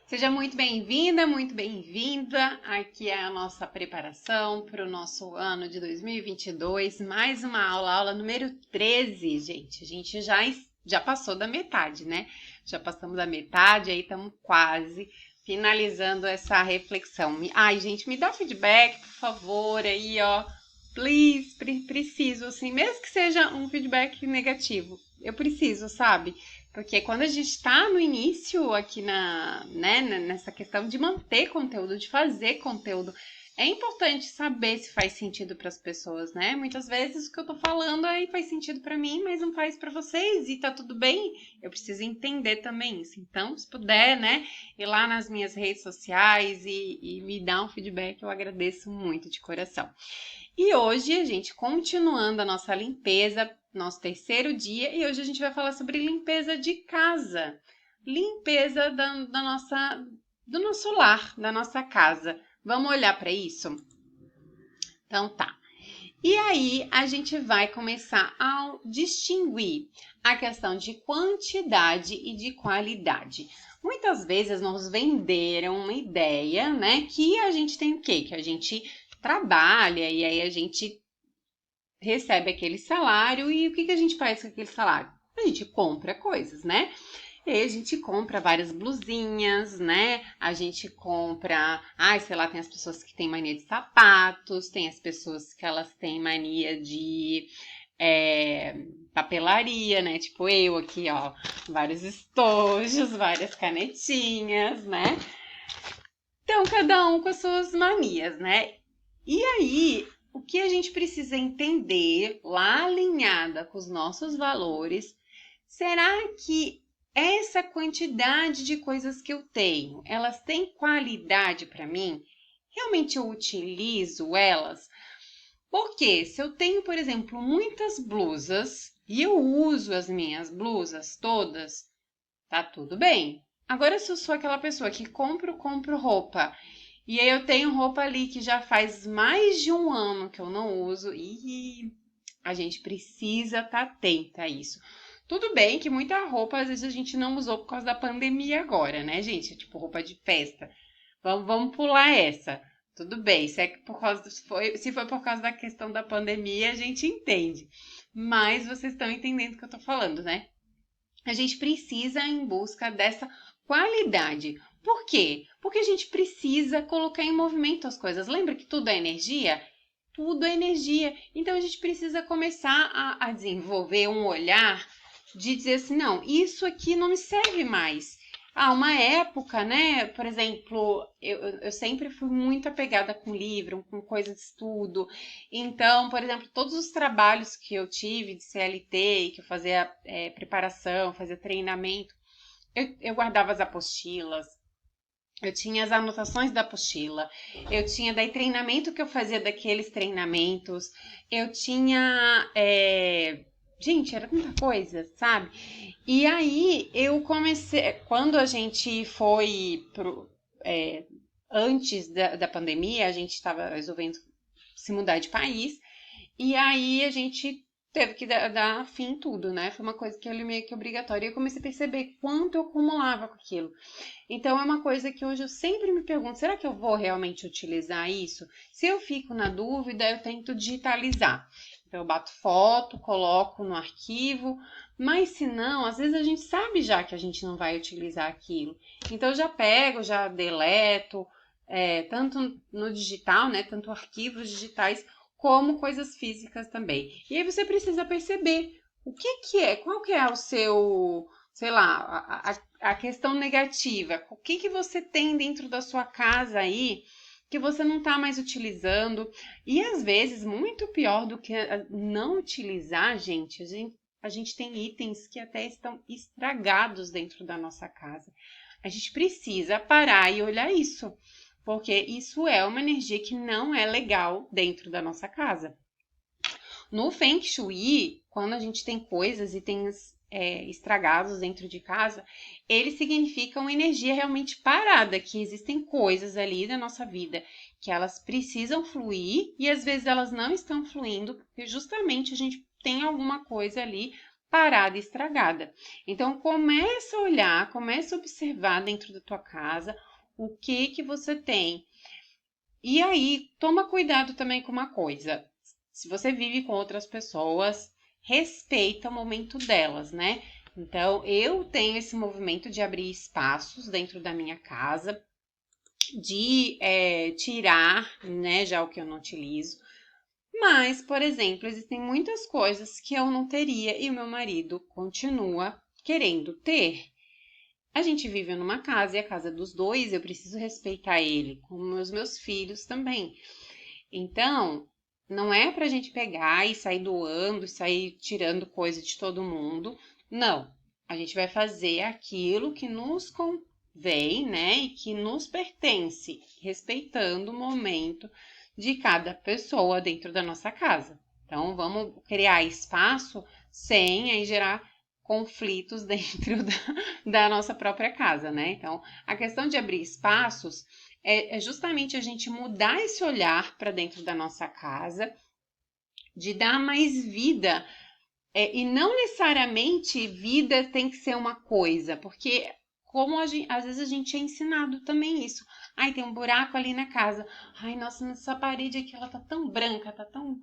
Seja muito bem-vinda, muito bem-vinda. Aqui é a nossa preparação para o nosso ano de 2022. Mais uma aula, aula número 13, gente. A gente já passou da metade, né? Já passamos da metade, aí estamos quase finalizando essa reflexão. Ai, gente, me dá feedback, por favor, aí, ó. Please, preciso, assim, mesmo que seja um feedback negativo. Eu preciso, sabe? Porque quando a gente está no início aqui nessa questão de manter conteúdo, de fazer conteúdo, é importante saber se faz sentido para as pessoas, né? Muitas vezes o que eu tô falando aí faz sentido para mim, mas não faz para vocês e tá tudo bem. Eu preciso entender também isso. Então, se puder, né, ir lá nas minhas redes sociais e me dar um feedback, eu agradeço muito de coração. E hoje, a gente, continuando a nossa limpeza, nosso terceiro dia, e hoje a gente vai falar sobre limpeza de casa. Limpeza do nosso lar, da nossa casa. Vamos olhar para isso? Então tá. E aí a gente vai começar a distinguir a questão de quantidade e de qualidade. Muitas vezes nos venderam uma ideia, né, que a gente tem o quê? Que a gente trabalha e aí a gente recebe aquele salário e o que a gente faz com aquele salário? A gente compra coisas, né? E aí a gente compra várias blusinhas, né? A gente compra, sei lá, tem as pessoas que têm mania de sapatos, tem as pessoas que elas têm mania de papelaria, né? Tipo eu aqui, ó, vários estojos, várias canetinhas, né? Então, cada um com as suas manias, né? E aí, o que a gente precisa entender, lá alinhada com os nossos valores, será que essa quantidade de coisas que eu tenho, elas têm qualidade para mim? Realmente eu utilizo elas? Porque se eu tenho, por exemplo, muitas blusas e eu uso as minhas blusas todas, tá tudo bem. Agora, se eu sou aquela pessoa que compro roupa e aí eu tenho roupa ali que já faz mais de um ano que eu não uso e a gente precisa estar atenta a isso. Tudo bem que muita roupa às vezes a gente não usou por causa da pandemia agora, né, gente? Tipo roupa de festa. Vamos pular essa. Tudo bem, se é por causa se foi por causa da questão da pandemia, a gente entende. Mas vocês estão entendendo o que eu tô falando, né? A gente precisa ir em busca dessa qualidade. Por quê? Porque a gente precisa colocar em movimento as coisas. Lembra que tudo é energia? Tudo é energia. Então a gente precisa começar a desenvolver um olhar de dizer assim, não, isso aqui não me serve mais. Uma época, né? Por exemplo, eu sempre fui muito apegada com livro, com coisa de estudo. Então, por exemplo, todos os trabalhos que eu tive de CLT, que eu fazia preparação, fazia treinamento, eu guardava as apostilas, eu tinha as anotações da apostila, eu tinha daí treinamento que eu fazia daqueles treinamentos, eu tinha. Gente, era tanta coisa, sabe? E aí eu comecei. Quando a gente foi antes da pandemia, a gente estava resolvendo se mudar de país, e aí a gente teve que dar fim em tudo, né? Foi uma coisa que eu li meio que obrigatória. E eu comecei a perceber quanto eu acumulava com aquilo. Então é uma coisa que hoje eu sempre me pergunto: será que eu vou realmente utilizar isso? Se eu fico na dúvida, eu tento digitalizar. Então eu bato foto, coloco no arquivo, mas se não, às vezes a gente sabe já que a gente não vai utilizar aquilo. Então eu já pego, já deleto, tanto no digital, né? Tanto arquivos digitais como coisas físicas também. E aí você precisa perceber o que é, qual que é o seu, sei lá, a questão negativa. O que você tem dentro da sua casa aí que você não está mais utilizando? E às vezes, muito pior do que não utilizar, a gente tem itens que até estão estragados dentro da nossa casa. A gente precisa parar e olhar isso, porque isso é uma energia que não é legal dentro da nossa casa. No Feng Shui, quando a gente tem coisas e tem estragados dentro de casa, eles significam energia realmente parada, que existem coisas ali na nossa vida que elas precisam fluir e às vezes elas não estão fluindo, porque justamente a gente tem alguma coisa ali parada e estragada. Então, começa a olhar, começa a observar dentro da tua casa o que você tem. E aí, toma cuidado também com uma coisa. Se você vive com outras pessoas, respeita o momento delas, né? Então, eu tenho esse movimento de abrir espaços dentro da minha casa, de tirar, né, já o que eu não utilizo. Mas, por exemplo, existem muitas coisas que eu não teria e o meu marido continua querendo ter. A gente vive numa casa e a casa é dos dois, eu preciso respeitar ele, como os meus filhos também. Então, não é pra gente pegar e sair doando, e sair tirando coisa de todo mundo. Não. A gente vai fazer aquilo que nos convém, né? E que nos pertence, respeitando o momento de cada pessoa dentro da nossa casa. Então, vamos criar espaço sem aí gerar conflitos dentro da nossa própria casa, né? Então, a questão de abrir espaços é justamente a gente mudar esse olhar para dentro da nossa casa, de dar mais vida. E não necessariamente vida tem que ser uma coisa, porque como às vezes a gente é ensinado também isso. Ai, tem um buraco ali na casa. Ai, nossa, essa parede aqui, ela tá tão branca, tá tão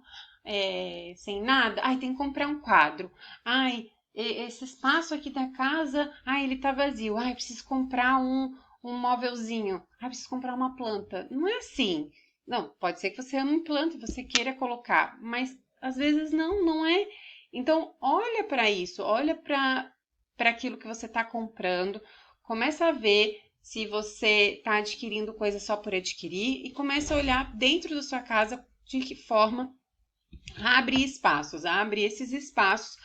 sem nada. Ai, tem que comprar um quadro. Ai, esse espaço aqui da casa, ai, ele tá vazio. Ai, preciso comprar um móvelzinho. Ai, preciso comprar uma planta. Não é assim. Não, pode ser que você ame planta e você queira colocar, mas às vezes não é. Então, olha para isso, olha para aquilo que você está comprando, começa a ver se você está adquirindo coisa só por adquirir e começa a olhar dentro da sua casa de que forma abre espaços, abre esses espaços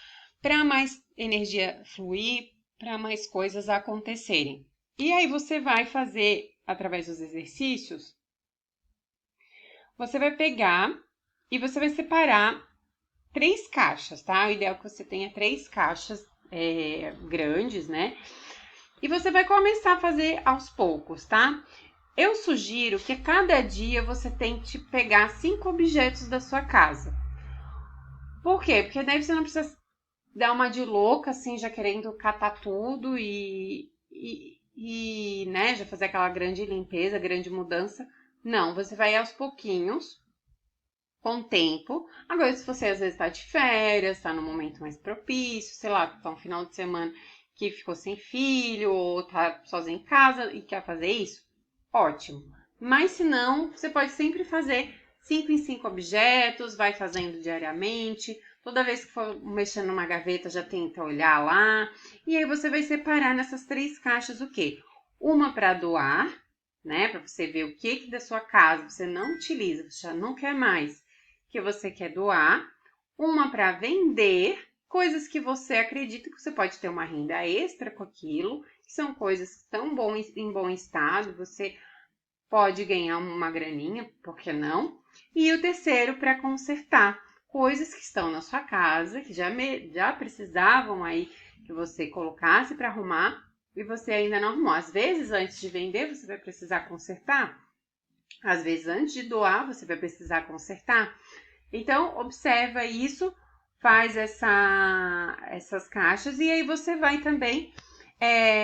para mais energia fluir, para mais coisas acontecerem. E aí você vai fazer, através dos exercícios, você vai pegar e você vai separar 3 caixas, tá? O ideal é que você tenha 3 caixas grandes, né? E você vai começar a fazer aos poucos, tá? Eu sugiro que a cada dia você tente pegar 5 objetos da sua casa. Por quê? Porque daí você não precisa dar uma de louca, assim, já querendo catar tudo e né, já fazer aquela grande limpeza, grande mudança. Não, você vai aos pouquinhos, com tempo. Agora, se você às vezes está de férias, está no momento mais propício, sei lá, tá um final de semana que ficou sem filho ou tá sozinho em casa e quer fazer isso, ótimo. Mas se não, você pode sempre fazer 5 em 5 objetos, vai fazendo diariamente. Toda vez que for mexendo numa gaveta, já tenta olhar lá. E aí você vai separar nessas 3 caixas o quê? Uma para doar, né? Para você ver o que da sua casa você não utiliza, você já não quer mais, que você quer doar, uma para vender, coisas que você acredita que você pode ter uma renda extra com aquilo, que são coisas que estão em bom estado, você pode ganhar uma graninha, por que não? E o terceiro para consertar, coisas que estão na sua casa, que já precisavam aí que você colocasse para arrumar e você ainda não arrumou. Às vezes, antes de vender, você vai precisar consertar. Às vezes, antes de doar, você vai precisar consertar. Então, observa isso, faz essas caixas e aí você vai também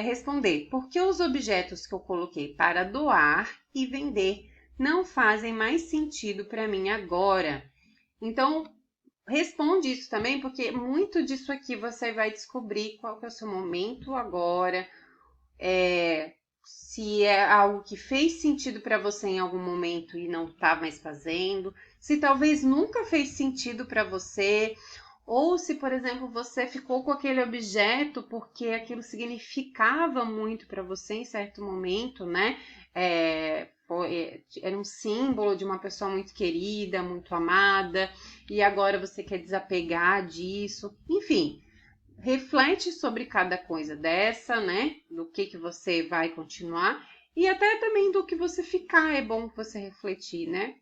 responder por que os objetos que eu coloquei para doar e vender não fazem mais sentido para mim agora. Então, responde isso também, porque muito disso aqui você vai descobrir qual que é o seu momento agora, se é algo que fez sentido para você em algum momento e não está mais fazendo, se talvez nunca fez sentido para você, ou se, por exemplo, você ficou com aquele objeto porque aquilo significava muito para você em certo momento, né? Era um símbolo de uma pessoa muito querida, muito amada, e agora você quer desapegar disso. Enfim, reflete sobre cada coisa dessa, né? Do que você vai continuar e até também do que você ficar. É bom você refletir, né?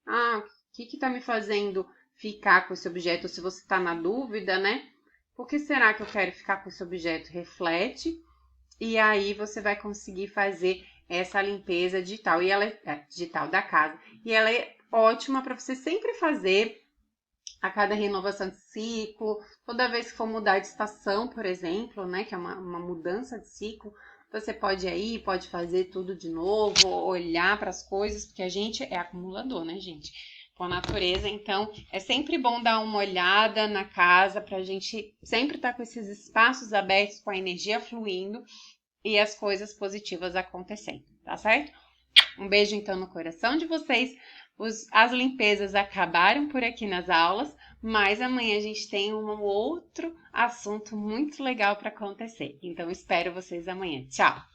Ah, o que tá me fazendo ficar com esse objeto? Se você tá na dúvida, né? Por que será que eu quero ficar com esse objeto? Reflete e aí você vai conseguir fazer essa limpeza digital e ela digital da casa. E ela é ótima para você sempre fazer a cada renovação de ciclo, toda vez que for mudar de estação, por exemplo, né, que é uma mudança de ciclo, você pode ir, pode fazer tudo de novo, olhar para as coisas, porque a gente é acumulador, né, gente? Com a natureza, então é sempre bom dar uma olhada na casa para a gente sempre estar com esses espaços abertos, com a energia fluindo e as coisas positivas acontecendo, tá certo? Um beijo então no coração de vocês. As limpezas acabaram por aqui nas aulas, mas amanhã a gente tem um outro assunto muito legal para acontecer. Então espero vocês amanhã. Tchau!